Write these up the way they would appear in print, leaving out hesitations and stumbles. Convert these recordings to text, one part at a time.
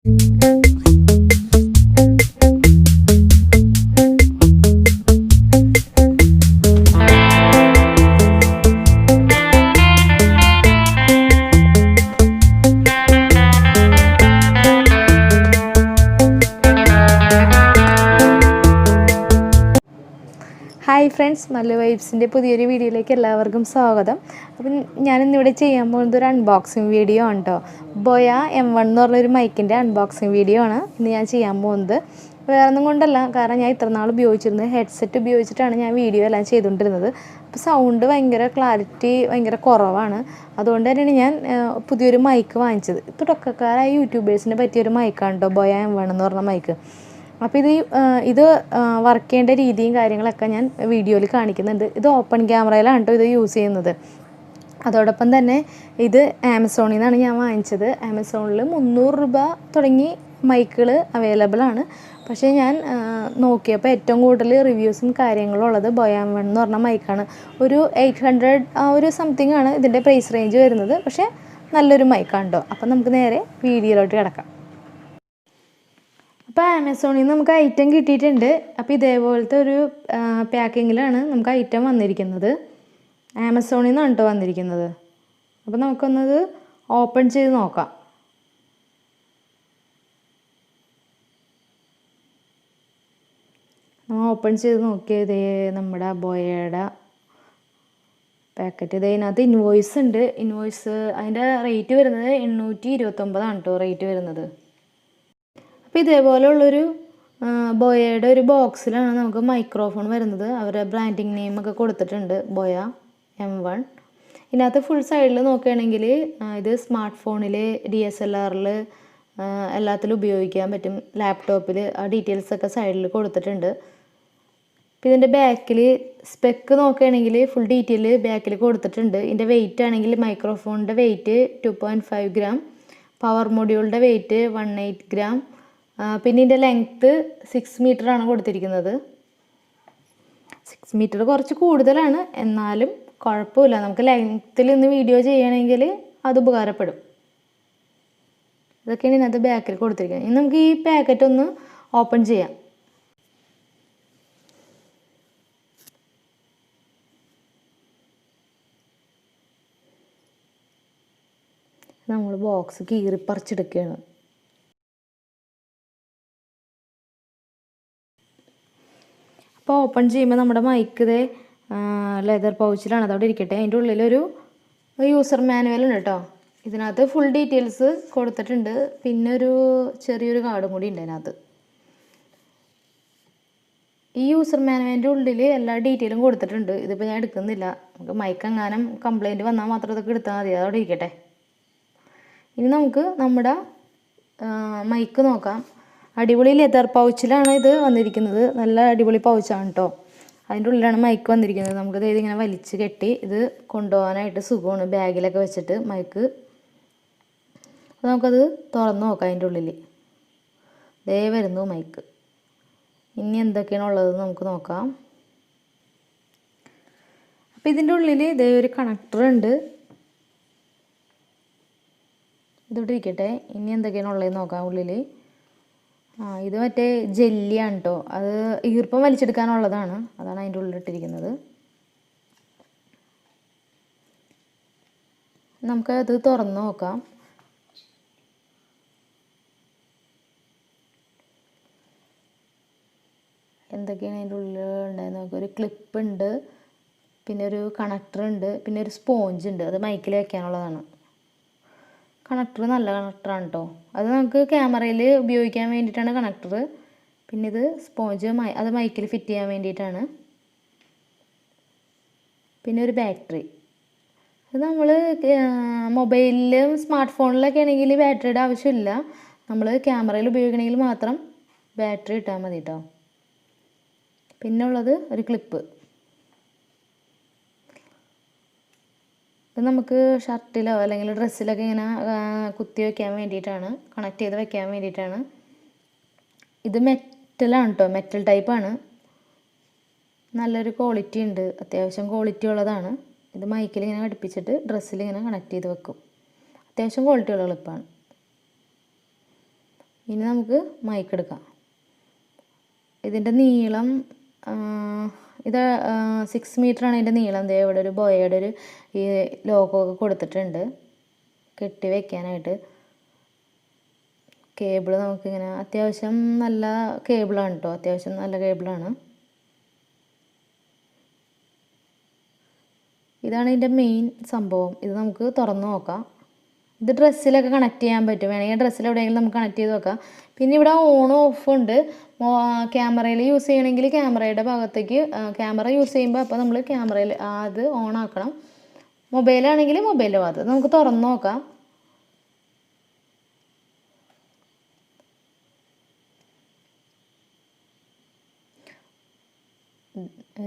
Hi friends, Mallu വൈബ്സിൻ്റെ പുതിയൊരു വീഡിയോയിലേക്ക് എല്ലാവർക്കും സ്വാഗതം. അപ്പം ഞാനിന്നിവിടെ ചെയ്യാൻ പോകുന്നത് ഒരു അൺബോക്സിങ് വീഡിയോ ആണ് കേട്ടോ. ബോയ M1 എന്ന് പറഞ്ഞൊരു മൈക്കിൻ്റെ അൺബോക്സിങ് വീഡിയോ ആണ് ഇന്ന് ഞാൻ ചെയ്യാൻ പോകുന്നത്. വേറെ ഒന്നും കൊണ്ടല്ല, കാരണം ഞാൻ ഇത്ര നാൾ ഉപയോഗിച്ചിരുന്നത് ഹെഡ്സെറ്റ് ഉപയോഗിച്ചിട്ടാണ് ഞാൻ വീഡിയോ എല്ലാം ചെയ്തുകൊണ്ടിരുന്നത്. അപ്പോൾ സൗണ്ട് ഭയങ്കര ക്ലാരിറ്റി ഭയങ്കര കുറവാണ്. അതുകൊണ്ട് തന്നെയാണ് ഞാൻ പുതിയൊരു മൈക്ക് വാങ്ങിച്ചത്. തുടക്കക്കാരായ യൂട്യൂബേഴ്സിന് പറ്റിയൊരു മൈക്കാണ് കേട്ടോ ബോയ M1 എന്ന് പറഞ്ഞ മൈക്ക്. അപ്പോൾ ഇത് വർക്ക് ചെയ്യേണ്ട രീതിയും കാര്യങ്ങളൊക്കെ ഞാൻ വീഡിയോയിൽ കാണിക്കുന്നുണ്ട്. ഇത് ഓപ്പൺ ക്യാമറയിലാണ് കേട്ടോ ഇത് യൂസ് ചെയ്യുന്നത്. അതോടൊപ്പം തന്നെ ഇത് ആമസോണിൽ നിന്നാണ് ഞാൻ വാങ്ങിച്ചത്. ആമസോണിൽ 300 രൂപ തുടങ്ങി മൈക്കുകൾ അവൈലബിൾ ആണ്. പക്ഷേ ഞാൻ നോക്കിയപ്പോൾ ഏറ്റവും കൂടുതൽ റിവ്യൂസും കാര്യങ്ങളും ഉള്ളത് ബോയ M1 എന്ന് പറഞ്ഞ മൈക്കാണ്. ഒരു 800 ആ ഒരു സംതിങ് ആണ് ഇതിൻ്റെ പ്രൈസ് റേഞ്ച് വരുന്നത്. പക്ഷേ നല്ലൊരു മൈക്കാണ് കേട്ടോ. അപ്പം നമുക്ക് നേരെ വീഡിയോയിലോട്ട് കിടക്കാം. അപ്പോൾ ആമസോണിൽ നിന്ന് നമുക്ക് ഐറ്റം കിട്ടിയിട്ടുണ്ട്. അപ്പോൾ ഇതേപോലത്തെ ഒരു പാക്കിങ്ങിലാണ് നമുക്ക് ഐറ്റം വന്നിരിക്കുന്നത്. ആമസോണിൽ നിന്നാണ് കേട്ടോ വന്നിരിക്കുന്നത്. അപ്പോൾ നമുക്കൊന്നത് ഓപ്പൺ ചെയ്ത് നോക്കാം. നമ്മൾ ഓപ്പൺ ചെയ്ത് നോക്കിയത് നമ്മുടെ ബോയയുടെ പാക്കറ്റ്. ഇതിനകത്ത് ഇൻവോയ്സ് ഉണ്ട്. ഇൻവോയ്സ് അതിൻ്റെ റേറ്റ് വരുന്നത് 829 കേട്ടോ റേറ്റ് വരുന്നത്. അപ്പോൾ ഇതേപോലെയുള്ളൊരു ബോയയുടെ ഒരു ബോക്സിലാണ് നമുക്ക് മൈക്രോഫോൺ വരുന്നത്. അവരുടെ ബ്രാൻഡിങ് നെയിമൊക്കെ കൊടുത്തിട്ടുണ്ട്, ബോയ M1. ഇതിനകത്ത് ഫുൾ സൈഡിൽ നോക്കുകയാണെങ്കിൽ ഇത് സ്മാർട്ട് ഫോണിൽ, DSLRൽ എല്ലാത്തിലും ഉപയോഗിക്കാൻ പറ്റും. ലാപ്ടോപ്പിൽ ആ ഡീറ്റെയിൽസൊക്കെ സൈഡിൽ കൊടുത്തിട്ടുണ്ട്. അപ്പോൾ ഇതിൻ്റെ ബാക്കിൽ സ്പെക്ക് നോക്കുകയാണെങ്കിൽ ഫുൾ ഡീറ്റെയിൽ ബാക്കിൽ കൊടുത്തിട്ടുണ്ട്. ഇതിൻ്റെ വെയിറ്റ് ആണെങ്കിൽ മൈക്രോഫോണിൻ്റെ വെയിറ്റ് 2.5 ഗ്രാം, പവർ മൊഡ്യൂളിൻ്റെ വെയിറ്റ് 18 ഗ്രാം, പിന്നെ ഇതിൻ്റെ ലെങ്ത്ത് 6 മീറ്ററാണ് കൊടുത്തിരിക്കുന്നത്. 6 മീറ്റർ കുറച്ച് കൂടുതലാണ്, എന്നാലും കുഴപ്പമില്ല. നമുക്ക് ലെങ്ത്തിൽ ഇന്ന് വീഡിയോ ചെയ്യണമെങ്കിൽ അത് ഉപകാരപ്പെടും. ഇതൊക്കെയാണ് ഇതിനകത്ത് ബാക്കിൽ കൊടുത്തിരിക്കുന്നത്. ഇനി നമുക്ക് ഈ പാക്കറ്റ് ഒന്ന് ഓപ്പൺ ചെയ്യാം. നമ്മൾ ബോക്സ് കീറിപ്പറിച്ചെടുക്കുകയാണ്. അപ്പോൾ ഓപ്പൺ ചെയ്യുമ്പോൾ നമ്മുടെ മൈക്ക് ഇതേ ലെതർ പൗച്ചിലാണ്, അതവിടെ ഇരിക്കട്ടെ. അതിൻ്റെ ഉള്ളിലൊരു യൂസർ മാനുവൽ ഉണ്ട് കേട്ടോ. ഇതിനകത്ത് ഫുൾ ഡീറ്റെയിൽസ് കൊടുത്തിട്ടുണ്ട്. പിന്നെ ഒരു ചെറിയൊരു കാർഡും കൂടി ഉണ്ട് അതിനകത്ത്. ഈ യൂസർ മാനുവലിൻ്റെ ഉള്ളിൽ എല്ലാ ഡീറ്റെയിലും കൊടുത്തിട്ടുണ്ട്. ഇതിപ്പോൾ ഞാൻ എടുക്കുന്നില്ല. നമുക്ക് മൈക്ക് എങ്ങാനും കംപ്ലൈൻറ്റ് വന്നാൽ മാത്രം ഇതൊക്കെ എടുത്താൽ മതി, അതവിടെ ഇരിക്കട്ടെ. ഇനി നമുക്ക് നമ്മുടെ മൈക്ക് നോക്കാം. അടിപൊളി ലെതർ പൗച്ചിലാണ് ഇത് വന്നിരിക്കുന്നത്. നല്ല അടിപൊളി പൗച്ചാണ് കേട്ടോ. അതിൻ്റെ ഉള്ളിലാണ് മൈക്ക് വന്നിരിക്കുന്നത്. നമുക്കിത് ഇതിങ്ങനെ വലിച്ച് കെട്ടി ഇത് കൊണ്ടുപോകാനായിട്ട് സുഖമാണ്, ബാഗിലൊക്കെ വെച്ചിട്ട് മൈക്ക്. അപ്പോൾ നമുക്കത് തുറന്ന് നോക്കാം. അതിൻ്റെ ഉള്ളിൽ ദേ വരുന്നു മൈക്ക്. ഇനി എന്തൊക്കെയാണ് ഉള്ളതെന്ന് നമുക്ക് നോക്കാം. അപ്പോൾ ഇതിൻ്റെ ഉള്ളിൽ ഇതേ ഒരു കണക്ടർ ഉണ്ട്. ഇതോട്ട് ഇരിക്കട്ടെ. ഇനി എന്തൊക്കെയാണ് ഉള്ളതെന്ന് നോക്കാം. ഉള്ളിൽ ഇത് മറ്റേ ജെല്ലിയാണ് കേട്ടോ. അത് ഈർപ്പം വലിച്ചെടുക്കാനുള്ളതാണ്. അതാണ് അതിൻ്റെ ഉള്ളിലിട്ടിരിക്കുന്നത്. നമുക്കത് തുറന്ന് നോക്കാം. എന്തൊക്കെയാണ് അതിൻ്റെ ഉള്ളിൽ ഉണ്ടായെന്ന് നോക്കാം. ഒരു ക്ലിപ്പ് ഉണ്ട്, പിന്നെ ഒരു കണക്ടർ ഉണ്ട്, പിന്നെ ഒരു സ്പോഞ്ച് ഉണ്ട്. അത് മൈക്കിൽ വയ്ക്കാനുള്ളതാണ്. കണക്ടർ നല്ല കണക്ടറാണ് കേട്ടോ. അത് നമുക്ക് ക്യാമറയിൽ ഉപയോഗിക്കാൻ വേണ്ടിയിട്ടാണ് കണക്ടർ. പിന്നെ ഇത് സ്പോഞ്ച് അത് മൈക്കിൽ ഫിറ്റ് ചെയ്യാൻ വേണ്ടിയിട്ടാണ്. പിന്നെ ഒരു ബാറ്ററി. അത് നമ്മൾ മൊബൈലിലും സ്മാർട്ട് ഫോണിലൊക്കെ ആണെങ്കിൽ ബാറ്ററിയുടെ ആവശ്യമില്ല. നമ്മൾ ക്യാമറയിൽ ഉപയോഗിക്കണമെങ്കിൽ മാത്രം ബാറ്ററി ഇട്ടാൽ മതി കേട്ടോ. പിന്നെ ഉള്ളത് ഒരു ക്ലിപ്പ്. ഇത് നമുക്ക് ഷർട്ടിലോ അല്ലെങ്കിൽ ഡ്രസ്സിലൊക്കെ ഇങ്ങനെ കുത്തി വയ്ക്കാൻ വേണ്ടിയിട്ടാണ്, കണക്ട് ചെയ്ത് വയ്ക്കാൻ വേണ്ടിയിട്ടാണ്. ഇത് മെറ്റലാണ് കേട്ടോ, മെറ്റൽ ടൈപ്പാണ്. നല്ലൊരു ക്വാളിറ്റി ഉണ്ട്, അത്യാവശ്യം ക്വാളിറ്റി ഉള്ളതാണ്. ഇത് മൈക്കിൽ ഇങ്ങനെ ഘടിപ്പിച്ചിട്ട് ഡ്രസ്സിൽ ഇങ്ങനെ കണക്ട് ചെയ്ത് വെക്കും. അത്യാവശ്യം ക്വാളിറ്റി ഉള്ള ക്ലിപ്പാണ്. ഇനി നമുക്ക് മൈക്ക് എടുക്കാം. ഇതിൻ്റെ നീളം ഇത് 6 മീറ്ററാണ് ഇതിൻ്റെ നീളം. ദേ ഇവിടെ ഒരു ബോയയുടെ ഒരു ഈ ലോഗോ ഒക്കെ കൊടുത്തിട്ടുണ്ട് കെട്ടി വെക്കാനായിട്ട്. കേബിൾ നമുക്കിങ്ങനെ അത്യാവശ്യം നല്ല കേബിളാണ് കേട്ടോ, അത്യാവശ്യം നല്ല കേബിളാണ്. ഇതാണ് ഇതിൻ്റെ മെയിൻ സംഭവം. ഇത് നമുക്ക് തുറന്ന് നോക്കാം. ഇത് ഡ്രസ്സിലൊക്കെ കണക്ട് ചെയ്യാൻ പറ്റും. വേണമെങ്കിൽ ഡ്രസ്സിൽ എവിടെയെങ്കിലും നമുക്ക് കണക്ട് ചെയ്ത് വെക്കാം. പിന്നെ ഇവിടെ ഓണും ഓഫും ഉണ്ട്. ക്യാമറയിൽ യൂസ് ചെയ്യണമെങ്കിൽ ക്യാമറയുടെ ഭാഗത്തേക്ക് ക്യാമറ യൂസ് ചെയ്യുമ്പോൾ അപ്പോൾ നമ്മൾ ക്യാമറയിൽ അത് ഓൺ ആക്കണം. മൊബൈലാണെങ്കിൽ മൊബൈലിൻ്റെ ഭാഗത്ത് നമുക്ക് തുറന്ന് നോക്കാം.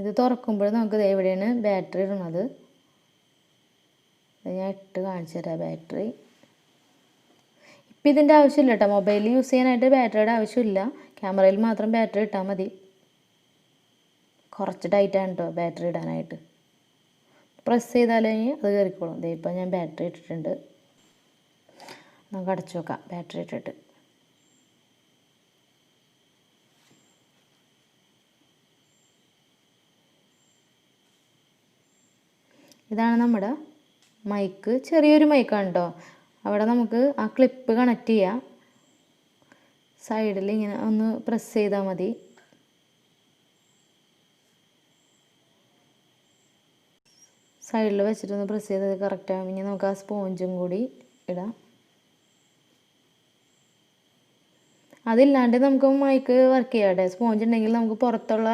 ഇത് തുറക്കുമ്പോൾ നമുക്ക് എവിടെയാണ് ബാറ്ററി ഇടുന്നത്. ഞാൻ ഇട്ട് കാണിച്ചു തരാം ബാറ്ററി. ഇപ്പം ഇതിൻ്റെ ആവശ്യമില്ല കേട്ടോ, മൊബൈലിൽ യൂസ് ചെയ്യാനായിട്ട് ബാറ്ററിയുടെ ആവശ്യമില്ല. ക്യാമറയിൽ മാത്രം ബാറ്ററി ഇട്ടാൽ മതി. കുറച്ച് ടൈറ്റാണ് കേട്ടോ ബാറ്ററി ഇടാനായിട്ട്. പ്രസ് ചെയ്താലേ അത് കയറിക്കോളും. ദേ ഇപ്പം ഞാൻ ബാറ്ററി ഇട്ടിട്ടുണ്ട്. നമുക്ക് അടച്ചു നോക്കാം ബാറ്ററി ഇട്ടിട്ട്. ഇതാണ് നമ്മുടെ മൈക്ക്. ചെറിയൊരു മൈക്കാണ് കേട്ടോ. അവിടെ നമുക്ക് ആ ക്ലിപ്പ് കണക്ട് ചെയ്യാം. സൈഡിൽ ഇങ്ങനെ ഒന്ന് പ്രസ് ചെയ്താൽ മതി. സൈഡിൽ വെച്ചിട്ടൊന്ന് പ്രസ് ചെയ്തത് കറക്റ്റാകും. ഇനി നമുക്ക് ആ സ്പോഞ്ചും കൂടി ഇടാം. അതില്ലാണ്ട് നമുക്ക് മൈക്ക് വർക്ക് ചെയ്യാട്ടെ. സ്പോഞ്ച് ഉണ്ടെങ്കിൽ നമുക്ക് പുറത്തുള്ള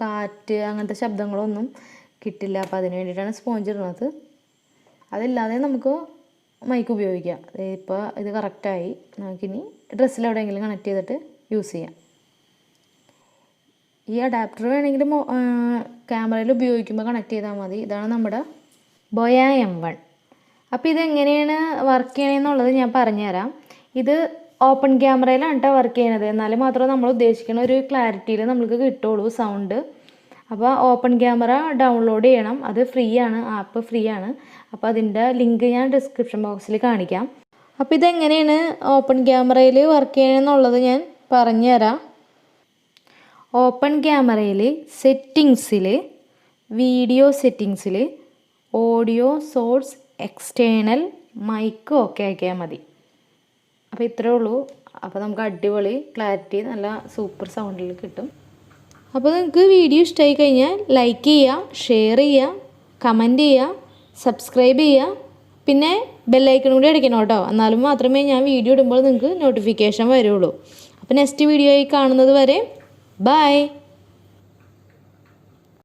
കാറ്റ് അങ്ങനത്തെ ശബ്ദങ്ങളൊന്നും കിട്ടില്ല. അപ്പോൾ അതിന് വേണ്ടിയിട്ടാണ് സ്പോഞ്ച് ഇടുന്നത്. അതില്ലാതെ നമുക്ക് മൈക്ക് ഉപയോഗിക്കാം. ഇപ്പോൾ ഇത് കറക്റ്റായി. നമുക്കിനി ഡ്രസ്സിൽ എവിടെയെങ്കിലും കണക്ട് ചെയ്തിട്ട് യൂസ് ചെയ്യാം. ഈ അഡാപ്റ്റർ വേണമെങ്കിൽ ക്യാമറയിൽ ഉപയോഗിക്കുമ്പോൾ കണക്ട് ചെയ്താൽ മതി. ഇതാണ് നമ്മുടെ ബോയ M1. അപ്പോൾ ഇതെങ്ങനെയാണ് വർക്ക് ചെയ്യണമെന്നുള്ളത് ഞാൻ പറഞ്ഞുതരാം. ഇത് ഓപ്പൺ ക്യാമറയിലാണ് കേട്ടോ വർക്ക് ചെയ്യണത്. എന്നാലും മാത്രമേ നമ്മൾ ഉദ്ദേശിക്കുന്ന ഒരു ക്ലാരിറ്റിയിൽ നമുക്ക് കിട്ടുള്ളൂ സൗണ്ട്. അപ്പോൾ ഓപ്പൺ ക്യാമറ ഡൗൺലോഡ് ചെയ്യണം. അത് ഫ്രീ ആണ്, ആപ്പ് ഫ്രീ ആണ്. അപ്പോൾ അതിൻ്റെ ലിങ്ക് ഞാൻ ഡിസ്ക്രിപ്ഷൻ ബോക്സിൽ കാണിക്കാം. അപ്പോൾ ഇതെങ്ങനെയാണ് ഓപ്പൺ ക്യാമറയിൽ വർക്ക് ചെയ്യണമെന്നുള്ളത് ഞാൻ പറഞ്ഞു തരാം. ഓപ്പൺ ക്യാമറയിൽ സെറ്റിങ്സിൽ വീഡിയോ സെറ്റിങ്സിൽ audio source external mic okay ആക്കിയാൽ മതി. അപ്പോൾ ഇത്രയേ ഉള്ളൂ. അപ്പോൾ നമുക്ക് അടിപൊളി ക്ലാരിറ്റി നല്ല സൂപ്പർ സൗണ്ടിൽ കിട്ടും. അപ്പോൾ നിങ്ങൾക്ക് വീഡിയോ ഇഷ്ടമായി കഴിഞ്ഞാൽ ലൈക്ക് ചെയ്യുക, ഷെയർ ചെയ്യുക, കമൻറ്റ് ചെയ്യുക, സബ്സ്ക്രൈബ് ചെയ്യുക. പിന്നെ ബെല്ലൈക്കണും കൂടി അടിക്കണം കേട്ടോ. എന്നാലും മാത്രമേ ഞാൻ വീഡിയോ ഇടുമ്പോൾ നിങ്ങൾക്ക് നോട്ടിഫിക്കേഷൻ വരുള്ളൂ. അപ്പോൾ നെക്സ്റ്റ് വീഡിയോയിൽ കാണുന്നത് വരെ ബൈ.